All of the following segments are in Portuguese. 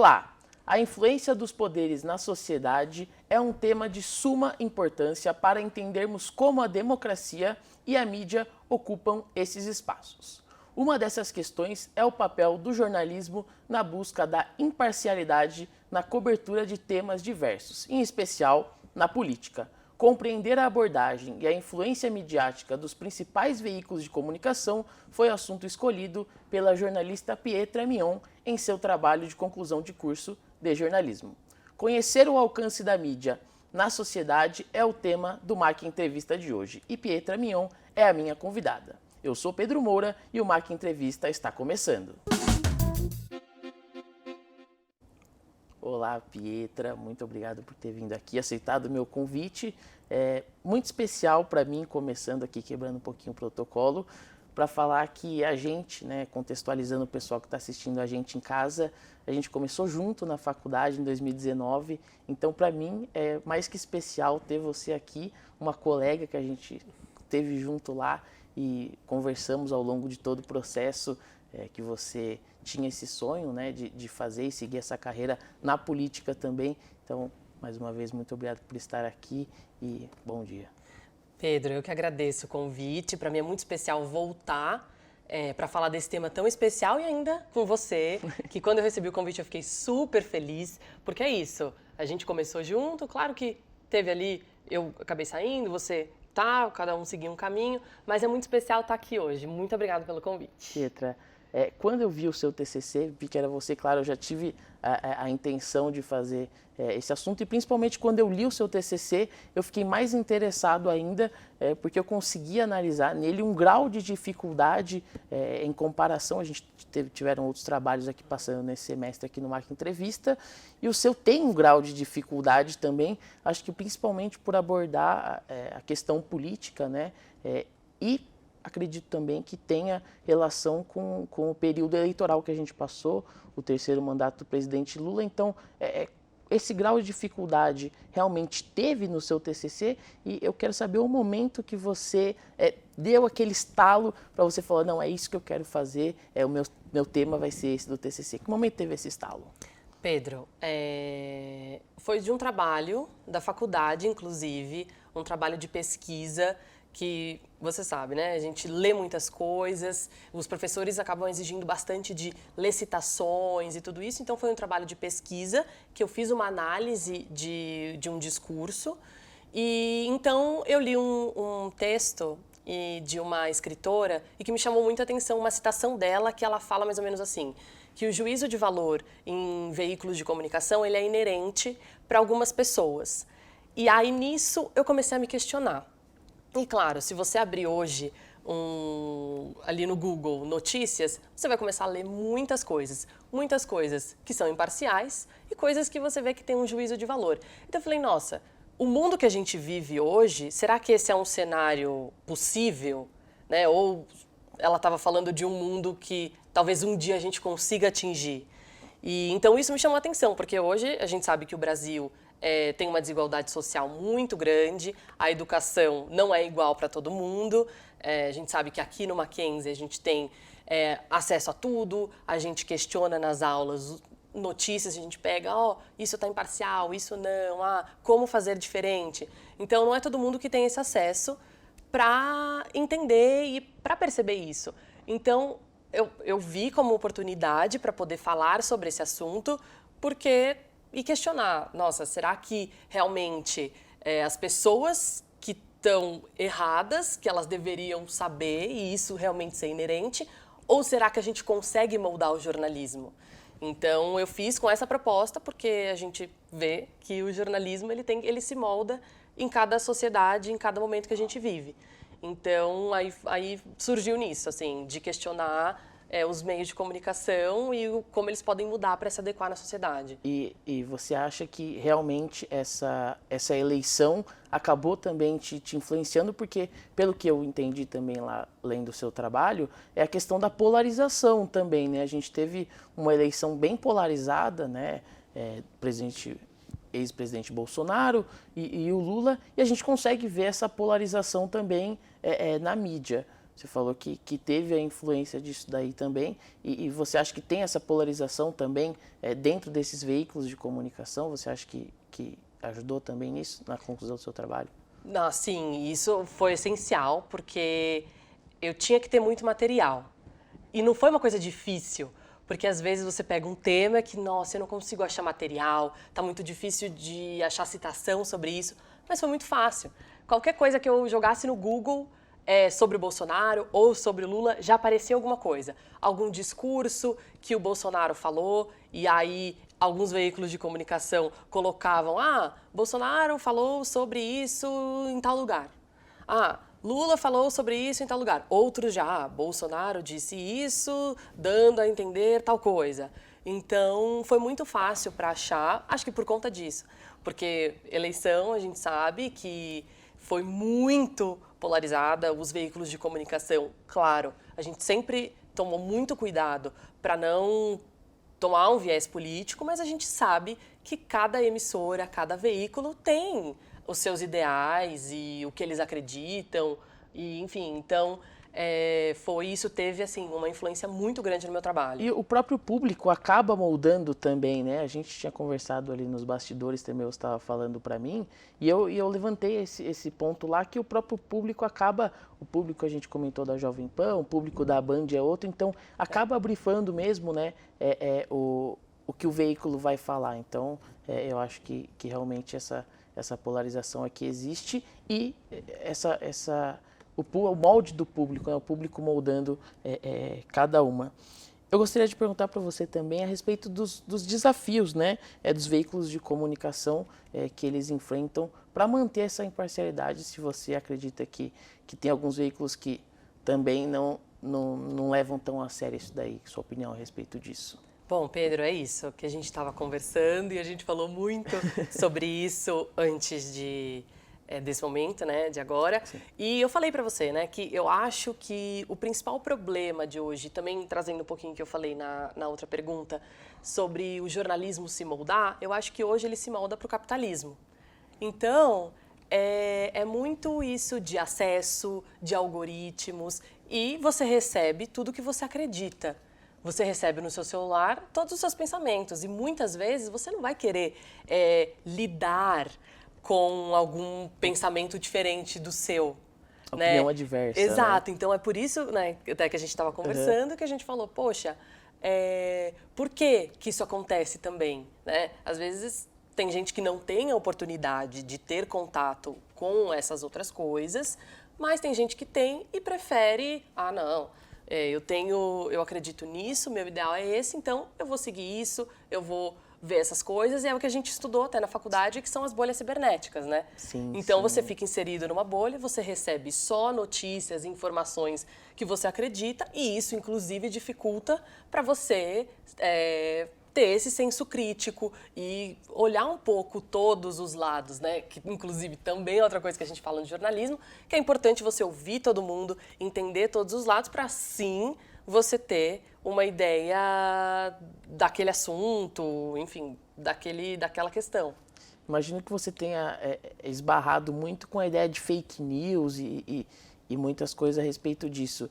Olá! A influência dos poderes na sociedade é um tema de suma importância para entendermos como a democracia e a mídia ocupam esses espaços. Uma dessas questões é o papel do jornalismo na busca da imparcialidade na cobertura de temas diversos, em especial na política. Compreender a abordagem e a influência midiática dos principais veículos de comunicação foi assunto escolhido pela jornalista Pietra Mion em seu trabalho de conclusão de curso de jornalismo. Conhecer o alcance da mídia na sociedade é o tema do Mac Entrevista de hoje e Pietra Mion é a minha convidada. Eu sou Pedro Moura e o Mac Entrevista está começando. Olá, Pietra, muito obrigado por ter vindo aqui, aceitado o meu convite. É muito especial para mim, começando aqui, quebrando um pouquinho o protocolo, para falar que a gente, contextualizando o pessoal que está assistindo a gente em casa, a gente começou junto na faculdade em 2019, então para mim é mais que especial ter você aqui, uma colega que a gente teve junto lá e conversamos ao longo de todo o processo que você tinha esse sonho, de fazer e seguir essa carreira na política também. Então, mais uma vez, muito obrigado por estar aqui e bom dia. Pedro, eu que agradeço o convite. Para mim é muito especial voltar para falar desse tema tão especial e ainda com você, que quando eu recebi o convite eu fiquei super feliz, porque é isso, a gente começou junto, claro que teve ali, eu acabei saindo, você cada um seguiu um caminho, mas é muito especial estar aqui hoje. Muito obrigada pelo convite. Pietra, quando eu vi o seu TCC, vi que era você, claro, eu já tive a intenção de fazer esse assunto e principalmente quando eu li o seu TCC, eu fiquei mais interessado ainda porque eu consegui analisar nele um grau de dificuldade em comparação, a gente tiveram outros trabalhos aqui passando nesse semestre aqui no Mac Entrevista e o seu tem um grau de dificuldade também, acho que principalmente por abordar a questão política, e acredito também que tenha relação com o período eleitoral que a gente passou, o terceiro mandato do presidente Lula. Então, esse grau de dificuldade realmente teve no seu TCC e eu quero saber o momento que você deu aquele estalo para você falar, não, é isso que eu quero fazer, o meu tema vai ser esse do TCC. Que momento teve esse estalo? Pedro, foi de um trabalho da faculdade, inclusive, um trabalho de pesquisa que você sabe, né? A gente lê muitas coisas, os professores acabam exigindo bastante de ler citações e tudo isso, então foi um trabalho de pesquisa que eu fiz uma análise de um discurso e então eu li um texto de uma escritora e que me chamou muita atenção, uma citação dela que ela fala mais ou menos assim, que o juízo de valor em veículos de comunicação ele é inerente para algumas pessoas. E aí nisso eu comecei a me questionar. E claro, se você abrir hoje ali no Google Notícias, você vai começar a ler muitas coisas que são imparciais e coisas que você vê que tem um juízo de valor. Então eu falei, nossa, o mundo que a gente vive hoje, será que esse é um cenário possível? Ou ela estava falando de um mundo que talvez um dia a gente consiga atingir? E então isso me chamou a atenção, porque hoje a gente sabe que o Brasil tem uma desigualdade social muito grande, a educação não é igual para todo mundo, a gente sabe que aqui no Mackenzie a gente tem acesso a tudo, a gente questiona nas aulas notícias, a gente pega, isso está imparcial, isso não, como fazer diferente. Então não é todo mundo que tem esse acesso para entender e para perceber isso. Então eu vi como oportunidade para poder falar sobre esse assunto, e questionar, nossa, será que realmente as pessoas que estão erradas, que elas deveriam saber e isso realmente ser inerente, ou será que a gente consegue moldar o jornalismo? Então eu fiz com essa proposta porque a gente vê que o jornalismo ele se molda em cada sociedade, em cada momento que a gente vive. Então aí surgiu nisso, assim, de questionar os meios de comunicação e como eles podem mudar para se adequar na sociedade. E você acha que realmente essa eleição acabou também te influenciando? Porque, pelo que eu entendi também lá, lendo o seu trabalho, é a questão da polarização também, né? A gente teve uma eleição bem polarizada, né? Ex-presidente Bolsonaro e o Lula, e a gente consegue ver essa polarização também na mídia. Você falou que teve a influência disso daí também, e você acha que tem essa polarização também dentro desses veículos de comunicação? Você acha que ajudou também nisso, na conclusão do seu trabalho? Não, sim, isso foi essencial, porque eu tinha que ter muito material. E não foi uma coisa difícil, porque às vezes você pega um tema que, nossa, eu não consigo achar material, tá muito difícil de achar citação sobre isso, mas foi muito fácil. Qualquer coisa que eu jogasse no Google sobre o Bolsonaro ou sobre o Lula, já aparecia alguma coisa. Algum discurso que o Bolsonaro falou, e aí alguns veículos de comunicação colocavam, Bolsonaro falou sobre isso em tal lugar. Lula falou sobre isso em tal lugar. Outros já, Bolsonaro disse isso, dando a entender tal coisa. Então, foi muito fácil para achar, acho que por conta disso. Porque eleição, a gente sabe que foi muito polarizada, os veículos de comunicação, claro, a gente sempre tomou muito cuidado para não tomar um viés político, mas a gente sabe que cada emissora, cada veículo tem os seus ideais e o que eles acreditam, e enfim, então isso teve assim uma influência muito grande no meu trabalho. E o próprio público acaba moldando também, né? A gente tinha conversado ali nos bastidores também, você estava falando para mim, e eu levantei esse ponto lá, que o próprio público acaba, o público a gente comentou da Jovem Pan, o público da Band é outro, então acaba brifando mesmo, né, o que o veículo vai falar. Então, eu acho que realmente essa polarização aqui existe, e o molde do público, né? O público moldando cada uma. Eu gostaria de perguntar para você também a respeito dos desafios, né, dos veículos de comunicação que eles enfrentam para manter essa imparcialidade, se você acredita que tem alguns veículos que também não levam tão a sério isso daí, sua opinião a respeito disso. Bom, Pedro, é isso que a gente estava conversando, e a gente falou muito sobre isso antes desse momento, né, de agora. Sim. E eu falei para você, né, que eu acho que o principal problema de hoje, também trazendo um pouquinho que eu falei na outra pergunta, sobre o jornalismo se moldar, eu acho que hoje ele se molda para o capitalismo. Então, é muito isso de acesso, de algoritmos, e você recebe tudo que você acredita. Você recebe no seu celular todos os seus pensamentos, e muitas vezes você não vai querer lidar com algum pensamento diferente do seu. Opinião adversa. Exato, né? Então é por isso, né, até que a gente estava conversando, que a gente falou, poxa, por que isso acontece também? Né? Às vezes tem gente que não tem a oportunidade de ter contato com essas outras coisas, mas tem gente que tem e prefere, eu acredito nisso, meu ideal é esse, então eu vou seguir isso, eu vou ver essas coisas, e é o que a gente estudou até na faculdade, que são as bolhas cibernéticas, né? Sim, então sim. Você fica inserido numa bolha, você recebe só notícias, informações que você acredita, e isso inclusive dificulta para você ter esse senso crítico e olhar um pouco todos os lados, né? Que inclusive também é outra coisa que a gente fala no jornalismo, que é importante você ouvir todo mundo, entender todos os lados, para sim você ter uma ideia daquele assunto, enfim, daquela questão. Imagino que você tenha esbarrado muito com a ideia de fake news e muitas coisas a respeito disso.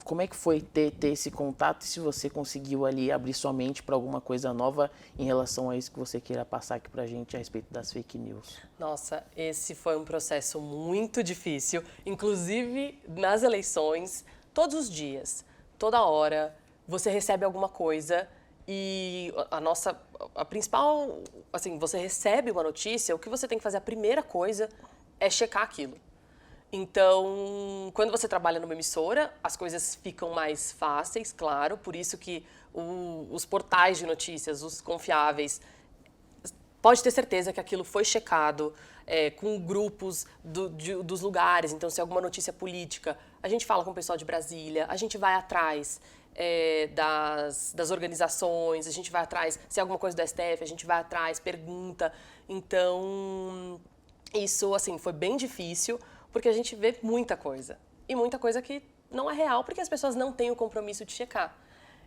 Como é que foi ter esse contato, e se você conseguiu ali abrir sua mente para alguma coisa nova em relação a isso que você queira passar aqui para a gente a respeito das fake news? Nossa, esse foi um processo muito difícil, inclusive nas eleições, todos os dias, toda hora, você recebe alguma coisa, e a principal, assim, você recebe uma notícia, o que você tem que fazer, a primeira coisa é checar aquilo. Então, quando você trabalha numa emissora, as coisas ficam mais fáceis, claro, por isso que os portais de notícias, os confiáveis, pode ter certeza que aquilo foi checado com grupos dos lugares. Então, se é alguma notícia política, a gente fala com o pessoal de Brasília, a gente vai atrás das organizações, a gente vai atrás, se é alguma coisa do STF, a gente vai atrás, pergunta. Então, isso, assim, foi bem difícil, porque a gente vê muita coisa. E muita coisa que não é real, porque as pessoas não têm o compromisso de checar.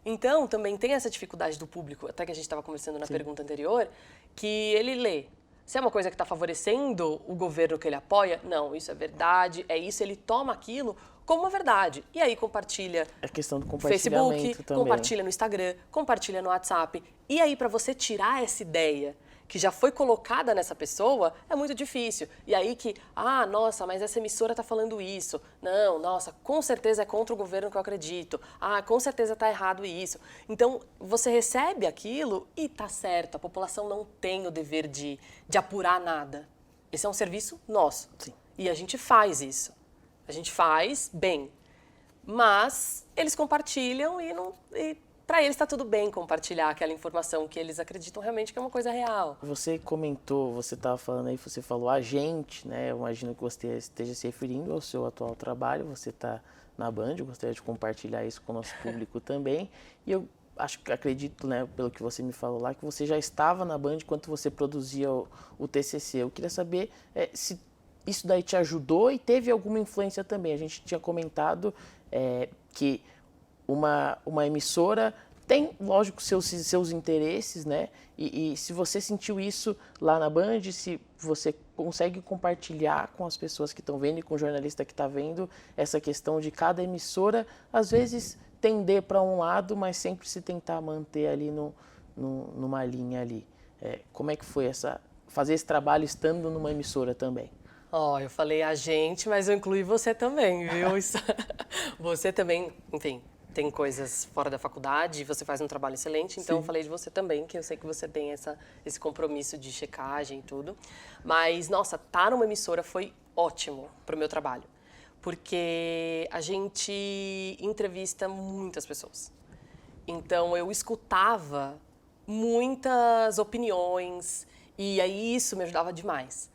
Então, também tem essa dificuldade do público, até que a gente estava conversando na pergunta anterior, que ele lê. Se é uma coisa que está favorecendo o governo que ele apoia, não, isso é verdade, é isso, ele toma aquilo como uma verdade. E aí compartilha É questão do no compartilhamento Facebook, também. compartilha no Instagram, compartilha no WhatsApp. E aí, para você tirar essa ideia que já foi colocada nessa pessoa, é muito difícil. E aí que, nossa, mas essa emissora está falando isso. Não, nossa, com certeza é contra o governo que eu acredito. Com certeza está errado isso. Então, você recebe aquilo e tá certo. A população não tem o dever de apurar nada. Esse é um serviço nosso. Sim. E a gente faz isso. A gente faz bem. Mas eles compartilham e para eles está tudo bem compartilhar aquela informação que eles acreditam realmente que é uma coisa real. Você comentou, você estava falando aí, você falou a gente, né? Eu imagino que você esteja se referindo ao seu atual trabalho, você está na Band, eu gostaria de compartilhar isso com o nosso público também. E eu acredito, né, pelo que você me falou lá, que você já estava na Band enquanto você produzia o TCC. Eu queria saber se isso daí te ajudou e teve alguma influência também. A gente tinha comentado que uma emissora tem, lógico, seus interesses, né? E se você sentiu isso lá na Band, se você consegue compartilhar com as pessoas que estão vendo e com o jornalista que está vendo essa questão de cada emissora, às vezes, tender para um lado, mas sempre se tentar manter ali numa linha ali. Como é que foi fazer esse trabalho estando numa emissora também? Eu falei a gente, mas eu incluí você também, viu? Você também, enfim, tem coisas fora da faculdade e você faz um trabalho excelente, então eu falei de você também, que eu sei que você tem esse compromisso de checagem e tudo. Mas, nossa, estar numa emissora foi ótimo para o meu trabalho, porque a gente entrevista muitas pessoas. Então, eu escutava muitas opiniões e aí isso me ajudava demais.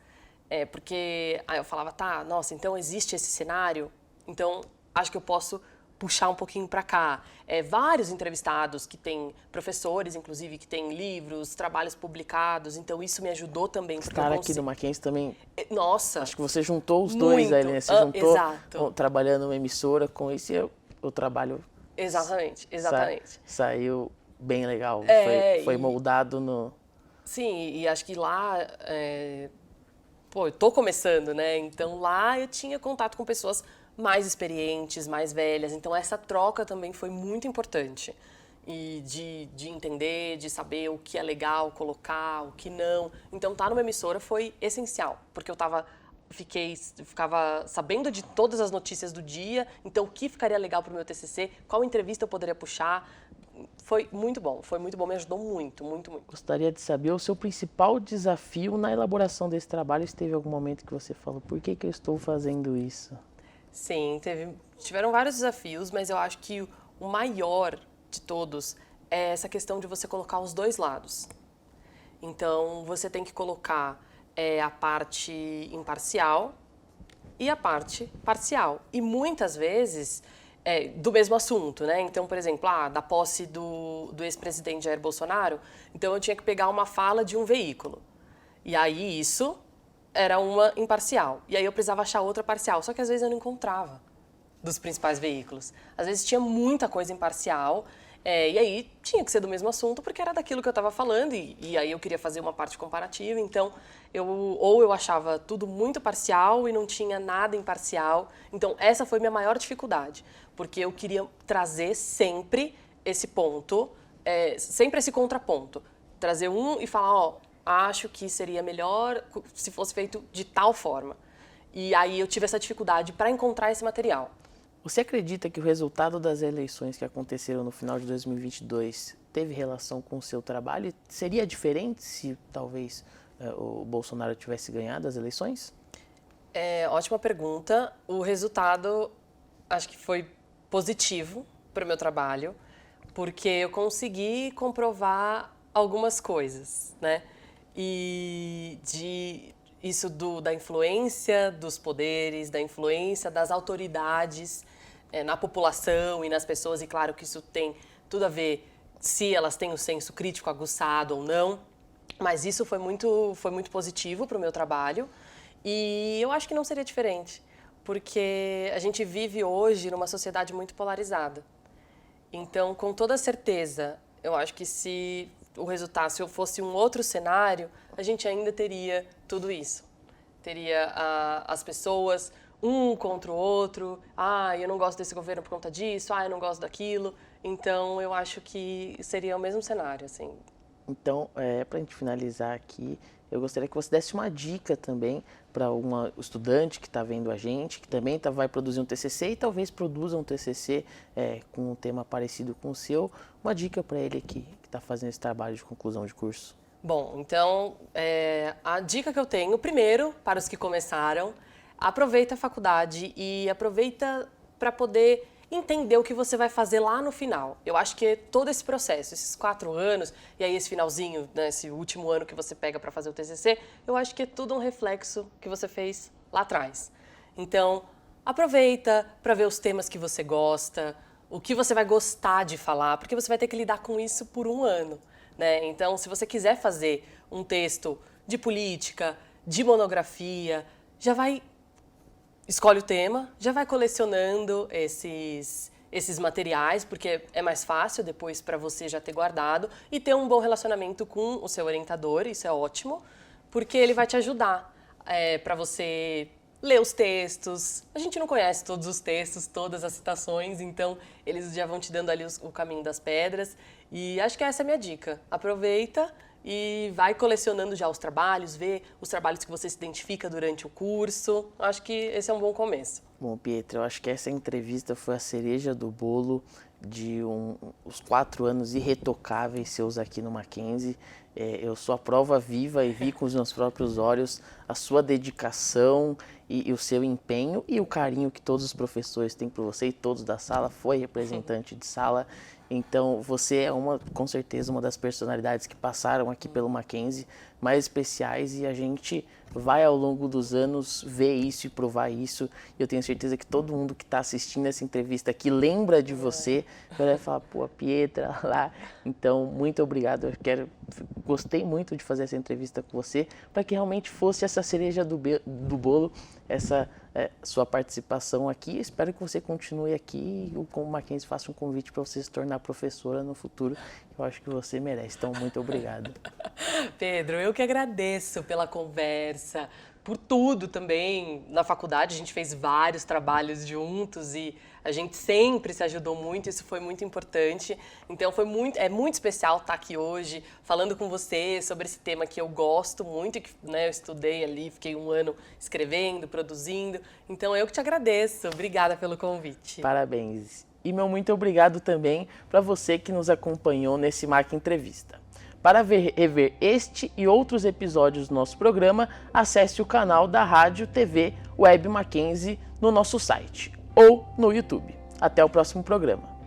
Porque aí eu falava, nossa, então existe esse cenário, então acho que eu posso puxar um pouquinho para cá. Vários entrevistados que têm professores, inclusive, que têm livros, trabalhos publicados, então isso me ajudou também. Estar aqui no Mackenzie também, nossa, acho que você juntou os dois aí, né? Você juntou trabalhando numa emissora com isso e o trabalho... Exatamente. Saiu bem legal, foi moldado no... Sim, e acho que lá... eu tô começando, né? Então lá eu tinha contato com pessoas mais experientes, mais velhas. Então essa troca também foi muito importante. E de entender, de saber o que é legal colocar, o que não. Então estar numa emissora foi essencial, porque eu ficava sabendo de todas as notícias do dia, então o que ficaria legal para o meu TCC, qual entrevista eu poderia puxar. Foi muito bom, me ajudou muito, muito, muito. Gostaria de saber o seu principal desafio na elaboração desse trabalho, se teve algum momento que você falou, por que eu estou fazendo isso? Sim, tiveram vários desafios, mas eu acho que o maior de todos é essa questão de você colocar os dois lados. Então, você tem que colocar a parte imparcial e a parte parcial. E muitas vezes... do mesmo assunto, né? Então, por exemplo, da posse do ex-presidente Jair Bolsonaro, então eu tinha que pegar uma fala de um veículo. E aí isso era uma imparcial. E aí eu precisava achar outra parcial, só que às vezes eu não encontrava dos principais veículos. Às vezes tinha muita coisa imparcial, e aí tinha que ser do mesmo assunto, porque era daquilo que eu estava falando, e aí eu queria fazer uma parte comparativa, então eu achava tudo muito parcial e não tinha nada imparcial. Então essa foi minha maior dificuldade, porque eu queria trazer sempre esse ponto, sempre esse contraponto. Trazer e falar, acho que seria melhor se fosse feito de tal forma. E aí eu tive essa dificuldade para encontrar esse material. Você acredita que o resultado das eleições que aconteceram no final de 2022 teve relação com o seu trabalho? Seria diferente se talvez o Bolsonaro tivesse ganhado as eleições? Ótima pergunta. O resultado acho que foi positivo para o meu trabalho, porque eu consegui comprovar algumas coisas, né? E isso da influência dos poderes, da influência das autoridades na população e nas pessoas, e claro que isso tem tudo a ver se elas têm o senso crítico aguçado ou não, mas isso foi muito positivo para o meu trabalho, e eu acho que não seria diferente, porque a gente vive hoje numa sociedade muito polarizada. Então, com toda certeza, eu acho que se o resultado, se eu fosse um outro cenário, a gente ainda teria tudo isso. Teria as pessoas, um contra o outro, eu não gosto desse governo por conta disso, eu não gosto daquilo. Então, eu acho que seria o mesmo cenário, assim. Então, para a gente finalizar aqui, eu gostaria que você desse uma dica também para uma estudante que está vendo a gente, que também vai produzir um TCC e talvez produza um TCC com um tema parecido com o seu. Uma dica para ele que está fazendo esse trabalho de conclusão de curso. Bom, então, a dica que eu tenho, primeiro, para os que começaram, aproveita a faculdade e aproveita para poder entender o que você vai fazer lá no final. Eu acho que todo esse processo, esses 4 anos, e aí esse finalzinho, né, esse último ano que você pega para fazer o TCC, eu acho que é tudo um reflexo que você fez lá atrás. Então, aproveita para ver os temas que você gosta, o que você vai gostar de falar, porque você vai ter que lidar com isso por 1 ano. Né? Então, se você quiser fazer um texto de política, de monografia, escolhe o tema, já vai colecionando esses materiais, porque é mais fácil depois para você já ter guardado e ter um bom relacionamento com o seu orientador, isso é ótimo, porque ele vai te ajudar para você ler os textos. A gente não conhece todos os textos, todas as citações, então eles já vão te dando ali o caminho das pedras. E acho que essa é a minha dica. Aproveita e vai colecionando já os trabalhos, vê os trabalhos que você se identifica durante o curso. Acho que esse é um bom começo. Bom, Pietro, eu acho que essa entrevista foi a cereja do bolo de os 4 anos irretocáveis seus aqui no Mackenzie. Eu sou a prova viva e vi com os meus próprios olhos a sua dedicação e o seu empenho e o carinho que todos os professores têm por você e todos da sala, foi representante de sala. Então, você é com certeza uma das personalidades que passaram aqui pelo Mackenzie, mais especiais, e a gente vai ao longo dos anos ver isso e provar isso. Eu tenho certeza que todo mundo que está assistindo essa entrevista aqui lembra de você, vai falar, pô, a Pietra lá. Então, muito obrigado. Gostei muito de fazer essa entrevista com você, para que realmente fosse essa cereja do bolo, essa sua participação aqui. Espero que você continue aqui e o Mackenzie faça um convite para você se tornar professora no futuro. Eu acho que você merece. Então, muito obrigado. Pedro, eu que agradeço pela conversa, por tudo também. Na faculdade a gente fez vários trabalhos juntos e a gente sempre se ajudou muito, isso foi muito importante. Então é muito especial estar aqui hoje falando com você sobre esse tema que eu gosto muito e que, né, eu estudei ali, fiquei 1 ano escrevendo, produzindo. Então eu que te agradeço. Obrigada pelo convite. Parabéns. E meu muito obrigado também para você que nos acompanhou nesse Mac Entrevista. Para rever este e outros episódios do nosso programa, acesse o canal da Rádio TV Web Mackenzie no nosso site ou no YouTube. Até o próximo programa.